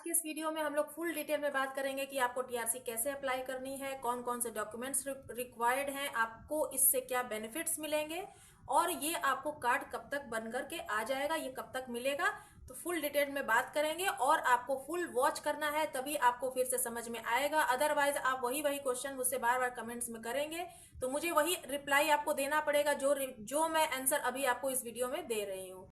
की इस वीडियो में हम लोग फुल डिटेल में बात करेंगे कि आपको टीआरसी कैसे अप्लाई करनी है, कौन कौन से डॉक्यूमेंट्स रिक्वायर्ड हैं, आपको इससे क्या बेनिफिट्स मिलेंगे और ये आपको कार्ड कब तक बन करके आ जाएगा, ये कब तक मिलेगा। तो फुल डिटेल में बात करेंगे और आपको फुल वॉच करना है, तभी आपको फिर से समझ में आएगा। अदरवाइज आप वही वही क्वेश्चन मुझसे बार बार कमेंट्स में करेंगे तो मुझे वही रिप्लाई आपको देना पड़ेगा जो मैं आंसर अभी आपको इस वीडियो में दे रही हूँ।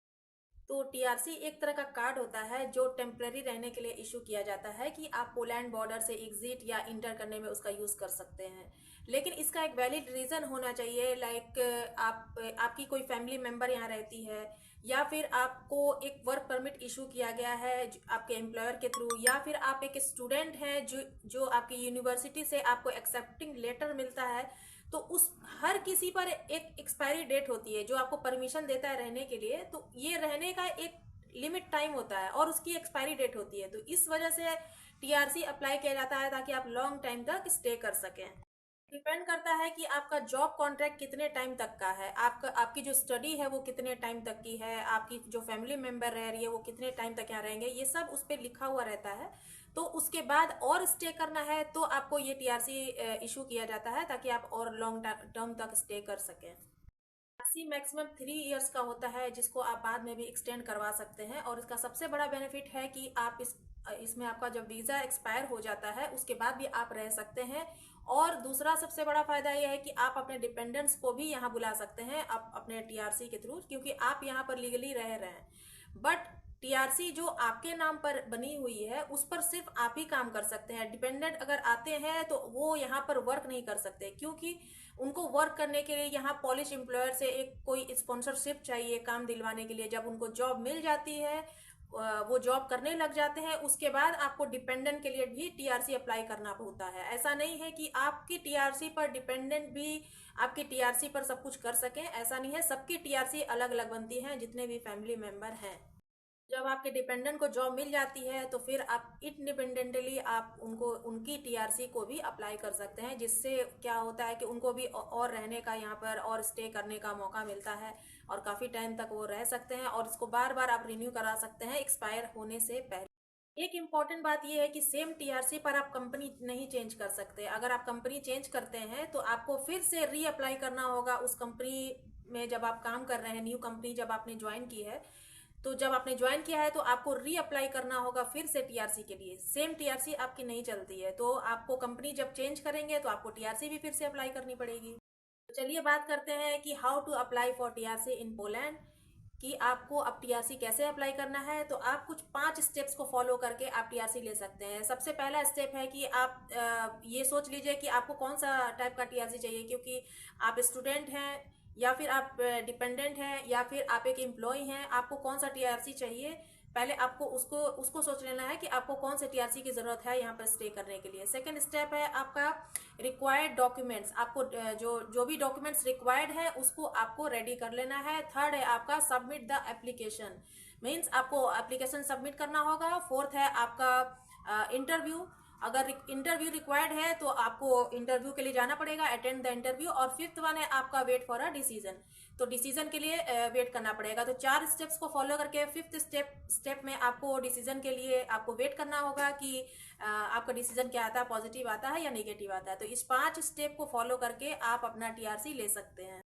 तो टीआरसी एक तरह का कार्ड होता है जो टेम्पररी रहने के लिए इशू किया जाता है कि आप पोलैंड बॉर्डर से एग्जिट या इंटर करने में उसका यूज कर सकते हैं। लेकिन इसका एक वैलिड रीजन होना चाहिए, लाइक आपकी कोई फैमिली मेंबर यहाँ रहती है, या फिर आपको एक वर्क परमिट इशू किया गया है आपके एम्प्लॉयर के थ्रू, या फिर आप एक स्टूडेंट हैं जो आपकी यूनिवर्सिटी से आपको एक्सेप्टिंग लेटर मिलता है। तो उस हर किसी पर एक एक्सपायरी डेट होती है जो आपको परमिशन देता है रहने के लिए। तो ये रहने का एक लिमिट टाइम होता है और उसकी एक्सपायरी डेट होती है। तो इस वजह से टीआरसी अप्लाई किया जाता है ताकि आप लॉन्ग टाइम तक स्टे कर सकें। डिपेंड करता है कि आपका जॉब कॉन्ट्रैक्ट कितने टाइम तक का है, आपकी जो स्टडी है वो कितने टाइम तक की है, आपकी जो फैमिली मेंबर रह रही है वो कितने टाइम तक यहाँ रहेंगे, ये सब उस पर लिखा हुआ रहता है। तो उसके बाद और स्टे करना है तो आपको ये टीआरसी इशू किया जाता है ताकि आप और लॉन्ग टर्म तक स्टे कर सकें। टीआरसी मैक्सिमम 3 इयर्स का होता है जिसको आप बाद में भी एक्सटेंड करवा सकते हैं। और इसका सबसे बड़ा बेनिफिट है कि आप इसमें आपका जब वीज़ा एक्सपायर हो जाता है उसके बाद भी आप रह सकते हैं। और दूसरा सबसे बड़ा फायदा यह है कि आप अपने डिपेंडेंट्स को भी यहाँ बुला सकते हैं आप अपने टीआरसी के थ्रू, क्योंकि आप यहाँ पर लीगली रह रहे हैं। बट टीआरसी जो आपके नाम पर बनी हुई है उस पर सिर्फ आप ही काम कर सकते हैं। डिपेंडेंट अगर आते हैं तो वो यहाँ पर वर्क नहीं कर सकते, क्योंकि उनको वर्क करने के लिए यहाँ पॉलिश एम्प्लॉयर से एक कोई स्पॉन्सरशिप चाहिए काम दिलवाने के लिए। जब उनको जॉब मिल जाती है, वो जॉब करने लग जाते हैं, उसके बाद आपको डिपेंडेंट के लिए भी टीआरसी अप्लाई करना होता है। ऐसा नहीं है कि आपकी टीआरसी पर डिपेंडेंट भी आपकी टीआरसी पर सब कुछ कर सकें, ऐसा नहीं है। सबकी टीआरसी अलग अलग बनती है जितने भी फैमिली मेंबर हैं। जब आपके डिपेंडेंट को जॉब मिल जाती है तो फिर आप इंडिपेंडेंटली आप उनको उनकी टीआरसी को भी अप्लाई कर सकते हैं, जिससे क्या होता है कि उनको भी और रहने का यहाँ पर और स्टे करने का मौका मिलता है और काफ़ी टाइम तक वो रह सकते हैं और इसको बार बार आप रिन्यू करा सकते हैं एक्सपायर होने से पहले। एक इम्पॉर्टेंट बात यह है कि सेम टीआरसी पर आप कंपनी नहीं चेंज कर सकते। अगर आप कंपनी चेंज करते हैं तो आपको फिर से रीअप्लाई करना होगा उस कंपनी में। जब आप काम कर रहे हैं, न्यू कंपनी जब आपने ज्वाइन की है, तो जब आपने ज्वाइन किया है तो आपको रीअप्लाई करना होगा फिर से टीआरसी के लिए। सेम टीआरसी आपकी नहीं चलती है, तो आपको कंपनी जब चेंज करेंगे तो आपको टीआरसी भी फिर से अप्लाई करनी पड़ेगी। तो चलिए बात करते हैं कि how to apply for TRC in Poland, कि आपको अब टीआरसी कैसे अप्लाई करना है। तो आप कुछ 5 स्टेप्स को फॉलो करके आप टीआरसी ले सकते हैं। सबसे पहला स्टेप है कि आप ये सोच लीजिए कि आपको कौन सा टाइप का टीआरसी चाहिए, क्योंकि आप स्टूडेंट हैं या फिर आप डिपेंडेंट हैं या फिर आप एक एम्प्लॉय हैं, आपको कौन सा टीआरसी चाहिए। पहले आपको उसको उसको सोच लेना है कि आपको कौन से टीआरसी की ज़रूरत है यहाँ पर स्टे करने के लिए। सेकंड स्टेप है आपका रिक्वायर्ड डॉक्यूमेंट्स। आपको जो जो भी डॉक्यूमेंट्स रिक्वायर्ड है उसको आपको रेडी कर लेना है। थर्ड है आपका सबमिट द एप्लीकेशन, मीन्स आपको एप्लीकेशन सबमिट करना होगा। फोर्थ है आपका इंटरव्यू। अगर इंटरव्यू रिक्वायर्ड है तो आपको इंटरव्यू के लिए जाना पड़ेगा, अटेंड द इंटरव्यू। और फिफ्थ वन है आपका वेट फॉर अ डिसीजन, तो डिसीजन के लिए वेट करना पड़ेगा। तो 4 स्टेप्स को फॉलो करके फिफ्थ स्टेप में आपको डिसीजन के लिए आपको वेट करना होगा कि आपका डिसीजन क्या आता है, पॉजिटिव आता है या नेगेटिव आता है। तो इस 5 स्टेप को फॉलो करके आप अपना टीआरसी ले सकते हैं।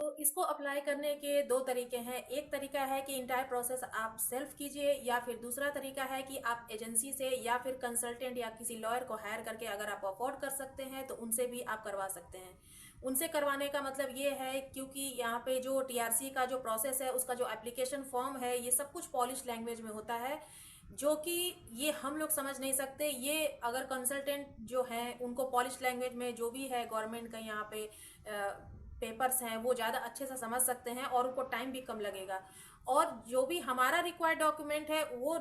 तो इसको अप्लाई करने के 2 तरीके हैं। एक तरीका है कि इंटायर प्रोसेस आप सेल्फ कीजिए, या फिर दूसरा तरीका है कि आप एजेंसी से या फिर कंसल्टेंट या किसी लॉयर को हायर करके अगर आप अफोर्ड कर सकते हैं तो उनसे भी आप करवा सकते हैं। उनसे करवाने का मतलब ये है क्योंकि यहाँ पे जो टीआरसी का जो प्रोसेस है उसका जो एप्लीकेशन फॉर्म है ये सब कुछ पॉलिश लैंग्वेज में होता है, जो कि ये हम लोग समझ नहीं सकते। ये अगर कंसल्टेंट जो हैं उनको पॉलिश लैंग्वेज में जो भी है गवर्नमेंट का यहाँ पे पेपर्स हैं वो ज़्यादा अच्छे से समझ सकते हैं और उनको टाइम भी कम लगेगा। और जो भी हमारा रिक्वायर्ड डॉक्यूमेंट है वो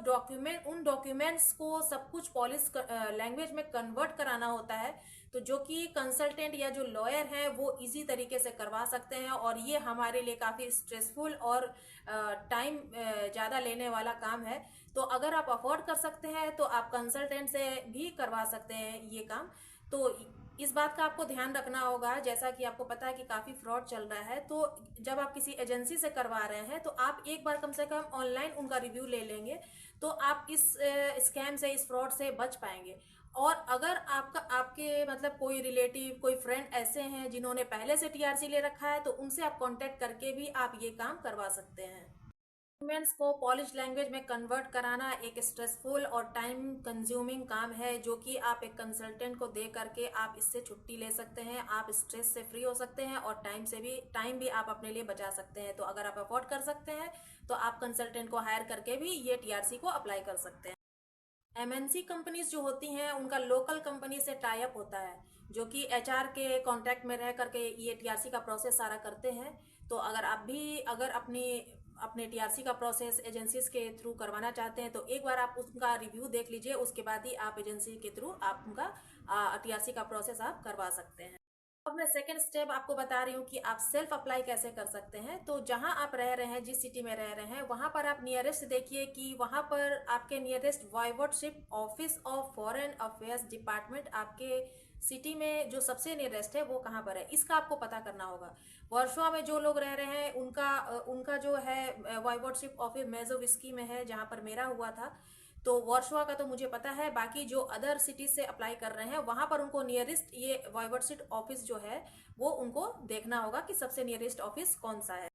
उन डॉक्यूमेंट्स को सब कुछ पॉलिश लैंग्वेज में कन्वर्ट कराना होता है, तो जो कि कंसल्टेंट या जो लॉयर हैं वो इजी तरीके से करवा सकते हैं। और ये हमारे लिए काफ़ी स्ट्रेसफुल और टाइम ज़्यादा लेने वाला काम है। तो अगर आप अफोर्ड कर सकते हैं तो आप कंसल्टेंट से भी करवा सकते हैं ये काम। तो इस बात का आपको ध्यान रखना होगा, जैसा कि आपको पता है कि काफ़ी फ्रॉड चल रहा है, तो जब आप किसी एजेंसी से करवा रहे हैं तो आप एक बार कम से कम ऑनलाइन उनका रिव्यू ले लेंगे, तो आप इस स्कैम से, इस फ्रॉड से बच पाएंगे। और अगर आपके मतलब कोई रिलेटिव, कोई फ्रेंड ऐसे हैं जिन्होंने पहले से टीआरसी ले रखा है, तो उनसे आप कांटेक्ट करके भी आप ये काम करवा सकते हैं। डॉक्यूमेंट्स को पॉलिश लैंग्वेज में कन्वर्ट कराना एक स्ट्रेसफुल और टाइम कंज्यूमिंग काम है, जो कि आप एक कंसल्टेंट को दे करके आप इससे छुट्टी ले सकते हैं, आप स्ट्रेस से फ्री हो सकते हैं और टाइम भी आप अपने लिए बचा सकते हैं। तो अगर आप अफोर्ड कर सकते हैं तो आप कंसल्टेंट को हायर करके भी ये टीआरसी को अप्लाई कर सकते हैं। एमएनसी कंपनीज जो होती हैं उनका लोकल कंपनी से टाई अप होता है, जो कि एचआर के कांटेक्ट में रह करके ये टीआरसी का प्रोसेस सारा करते हैं। तो अगर आप भी अगर अपने टीआरसी का प्रोसेस एजेंसीज के थ्रू करवाना चाहते हैं तो एक बार आप उसका रिव्यू देख लीजिए, उसके बाद ही आप एजेंसी के थ्रू आप उनका टीआरसी का प्रोसेस आप करवा सकते हैं। अब मैं सेकेंड स्टेप आपको बता रही हूँ कि आप सेल्फ अप्लाई कैसे कर सकते हैं। तो जहां आप रह रहे हैं, जिस सिटी में रह रहे हैं, वहां पर आप नियरेस्ट देखिए कि वहां पर आपके nearest voivodeship office of foreign affairs department आपके सिटी में जो सबसे नियरेस्ट है वो कहाँ पर है, इसका आपको पता करना होगा। वर्सोवा में जो लोग रह रहे हैं उनका जो है वाइवोडशिप ऑफिस मेजोविस्की में है, जहां पर मेरा हुआ था। तो वर्सोवा का तो मुझे पता है, बाकी जो अदर सिटीज से अप्लाई कर रहे हैं वहां पर उनको नियरेस्ट ये वाइवोडशिप ऑफिस जो है वो उनको देखना होगा कि सबसे नियरेस्ट ऑफिस कौन सा है।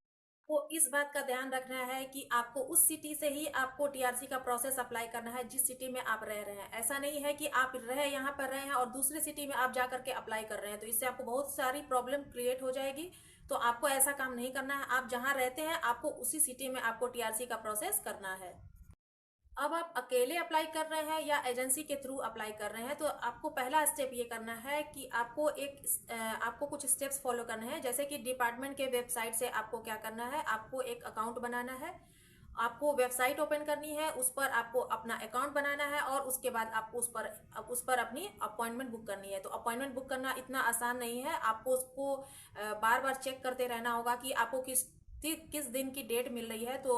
तो इस बात का ध्यान रखना है कि आपको उस सिटी से ही आपको टीआरसी का प्रोसेस अप्लाई करना है जिस सिटी में आप रह रहे हैं। ऐसा नहीं है कि आप यहाँ पर रहे हैं और दूसरी सिटी में आप जाकर के अप्लाई कर रहे हैं, तो इससे आपको बहुत सारी प्रॉब्लम क्रिएट हो जाएगी। तो आपको ऐसा काम नहीं करना है, आप जहां रहते हैं आपको उसी सिटी में आपको टीआरसी का प्रोसेस करना है। अब आप अकेले अप्लाई कर रहे हैं या एजेंसी के थ्रू अप्लाई कर रहे हैं, तो आपको पहला स्टेप ये करना है कि आपको कुछ स्टेप्स फॉलो करने हैं। जैसे कि डिपार्टमेंट के वेबसाइट से आपको क्या करना है, आपको एक अकाउंट बनाना है, आपको वेबसाइट ओपन करनी है, उस पर आपको अपना अकाउंट बनाना है और उसके बाद आपको उस पर अपनी अपॉइंटमेंट बुक करनी है। तो अपॉइंटमेंट बुक करना इतना आसान नहीं है, आपको उसको बार बार चेक करते रहना होगा कि आपको किस दिन की डेट मिल रही है। तो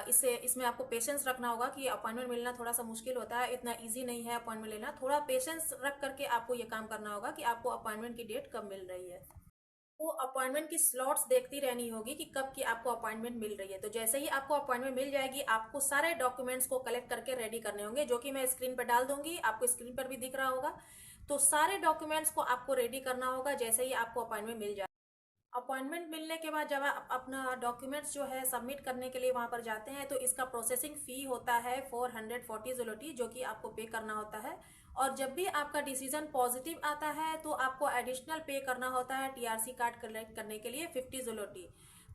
इसमें आपको पेशेंस रखना होगा कि अपॉइंटमेंट मिलना थोड़ा सा मुश्किल होता है, इतना इजी नहीं है अपॉइंटमेंट लेना। थोड़ा पेशेंस रख करके आपको ये काम करना होगा कि आपको अपॉइंटमेंट की डेट कब मिल रही है। वो अपॉइंटमेंट की स्लॉट्स देखती रहनी होगी कि कब की आपको अपॉइंटमेंट मिल रही है। तो जैसे ही आपको अपॉइंटमेंट मिल जाएगी, आपको सारे डॉक्यूमेंट्स को कलेक्ट करके रेडी करने होंगे, जो कि मैं स्क्रीन पर डाल दूंगी, आपको स्क्रीन पर भी दिख रहा होगा। तो सारे डॉक्यूमेंट्स को आपको रेडी करना होगा जैसे ही आपको अपॉइंटमेंट मिल जाए। अपॉइंटमेंट मिलने के बाद जब आप अपना डॉक्यूमेंट्स जो है सबमिट करने के लिए वहां पर जाते हैं, तो इसका प्रोसेसिंग फी होता है 440 ज़लोटी, जो कि आपको पे करना होता है। और जब भी आपका डिसीजन पॉजिटिव आता है तो आपको एडिशनल पे करना होता है टीआरसी कार्ड कलेक्ट करने के लिए 50 ज़लोटी।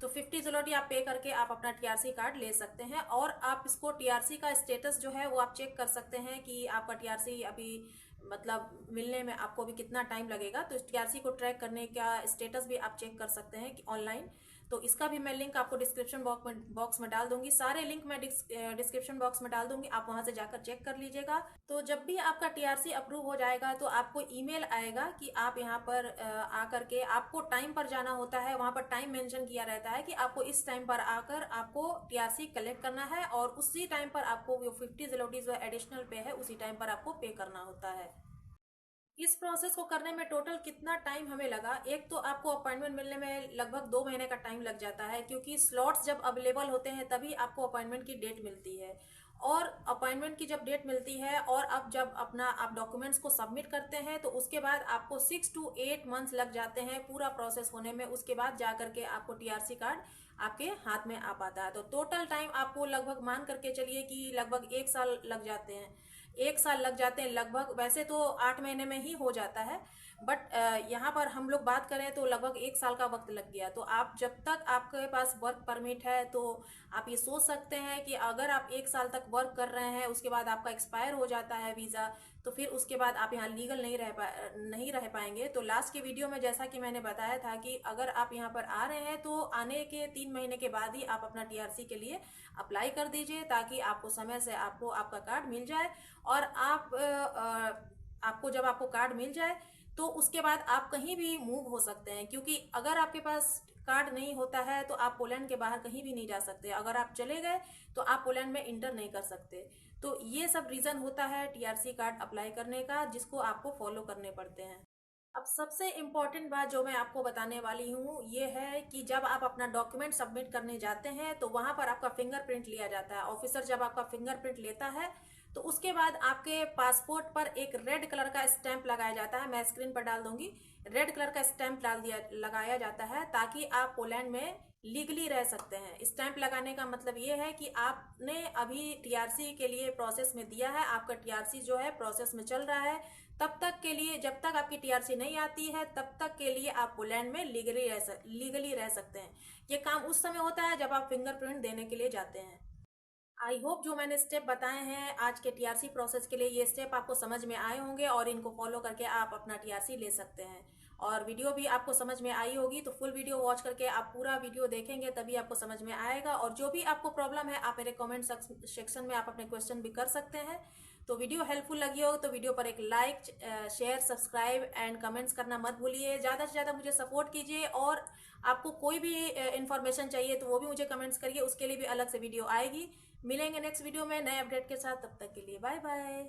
तो 50 ज़लोटी आप पे करके आप अपना टीआरसी कार्ड ले सकते हैं। और आप इसको टीआरसी का स्टेटस जो है वो आप चेक कर सकते हैं कि आपका टीआरसी अभी मतलब मिलने में आपको भी कितना टाइम लगेगा। तो टीआरसी को ट्रैक करने का स्टेटस भी आप चेक कर सकते हैं कि ऑनलाइन। तो इसका भी मैं लिंक आपको डिस्क्रिप्शन बॉक्स में डाल दूंगी, सारे लिंक मैं डिस्क्रिप्शन बॉक्स में डाल दूंगी, आप वहां से जाकर चेक कर लीजिएगा। तो जब भी आपका टीआरसी अप्रूव हो जाएगा तो आपको ईमेल आएगा कि आप यहाँ पर आकर के आपको टाइम पर जाना होता है। वहां पर टाइम मेंशन किया रहता है कि आपको इस टाइम पर आकर आपको टीआरसी कलेक्ट करना है और उसी टाइम पर आपको वो 50 ज़लोटी जो एडिशनल पे है उसी टाइम पर आपको पे करना होता है। इस प्रोसेस को करने में टोटल कितना टाइम हमें लगा, एक तो आपको अपॉइंटमेंट मिलने में लगभग 2 महीने का टाइम लग जाता है, क्योंकि स्लॉट्स जब अवेलेबल होते हैं तभी आपको अपॉइंटमेंट की डेट मिलती है। और अपॉइंटमेंट की जब डेट मिलती है और अब जब आप डॉक्यूमेंट्स को सबमिट करते हैं तो उसके बाद आपको 6 to 8 मंथ्स लग जाते हैं पूरा प्रोसेस होने में। उसके बाद जा करके आपको टीआरसी कार्ड आपके हाथ में आ पाता है। तो टोटल टाइम आपको लगभग मान करके चलिए कि लगभग 1 साल लग जाते हैं, 1 साल लग जाते हैं लगभग। वैसे तो 8 महीने में ही हो जाता है, बट यहाँ पर हम लोग बात करें तो लगभग 1 साल का वक्त लग गया। तो आप जब तक आपके पास वर्क परमिट है तो आप ये सोच सकते हैं कि अगर आप 1 साल तक वर्क कर रहे हैं, उसके बाद आपका एक्सपायर हो जाता है वीज़ा, तो फिर उसके बाद आप यहाँ लीगल नहीं रह पाएंगे। तो लास्ट के वीडियो में जैसा कि मैंने बताया था कि अगर आप यहाँ पर आ रहे हैं तो आने के 3 महीने के बाद ही आप अपना टीआरसी के लिए अप्लाई कर दीजिए, ताकि आपको समय से आपको आपका कार्ड मिल जाए। और आपको कार्ड मिल जाए तो उसके बाद आप कहीं भी मूव हो सकते हैं, क्योंकि अगर आपके पास कार्ड नहीं होता है तो आप पोलैंड के बाहर कहीं भी नहीं जा सकते। अगर आप चले गए तो आप पोलैंड में इंटर नहीं कर सकते। तो ये सब रीजन होता है टीआरसी कार्ड अप्लाई करने का, जिसको आपको फॉलो करने पड़ते हैं। अब सबसे इम्पोर्टेंट बात जो मैं आपको बताने वाली हूँ ये है कि जब आप अपना डॉक्यूमेंट सबमिट करने जाते हैं तो वहाँ पर आपका फिंगरप्रिंट लिया जाता है। ऑफिसर जब आपका फिंगरप्रिंट लेता है तो उसके बाद आपके पासपोर्ट पर एक रेड कलर का स्टैंप लगाया जाता है। मैं स्क्रीन पर डाल दूंगी। रेड कलर का स्टैंप लगाया जाता है ताकि आप पोलैंड में लीगली रह सकते हैं। स्टैंप लगाने का मतलब ये है कि आपने अभी टीआरसी के लिए प्रोसेस में दिया है, आपका टीआरसी जो है प्रोसेस में चल रहा है। तब तक के लिए, जब तक आपकी टीआरसी नहीं आती है तब तक के लिए आप पोलैंड में लीगली रह सकते हैं। ये काम उस समय होता है जब आप फिंगरप्रिंट देने के लिए जाते हैं। आई होप जो मैंने स्टेप बताए हैं आज के टीआरसी प्रोसेस के लिए, ये स्टेप आपको समझ में आए होंगे और इनको फॉलो करके आप अपना टीआरसी ले सकते हैं। और वीडियो भी आपको समझ में आई होगी तो फुल वीडियो वॉच करके आप पूरा वीडियो देखेंगे तभी आपको समझ में आएगा। और जो भी आपको प्रॉब्लम है आप मेरे कमेंट सेक्शन में आप अपने क्वेश्चन भी कर सकते हैं। तो वीडियो हेल्पफुल लगी हो तो वीडियो पर एक like, share, subscribe and comments करना मत भूलिए। ज़्यादा से ज़्यादा मुझे सपोर्ट कीजिए और आपको कोई भी इन्फॉर्मेशन चाहिए तो वो भी मुझे कमेंट्स करिए, उसके लिए भी अलग से वीडियो आएगी। मिलेंगे नेक्स्ट वीडियो में नए अपडेट के साथ, तब तक के लिए बाय बाय।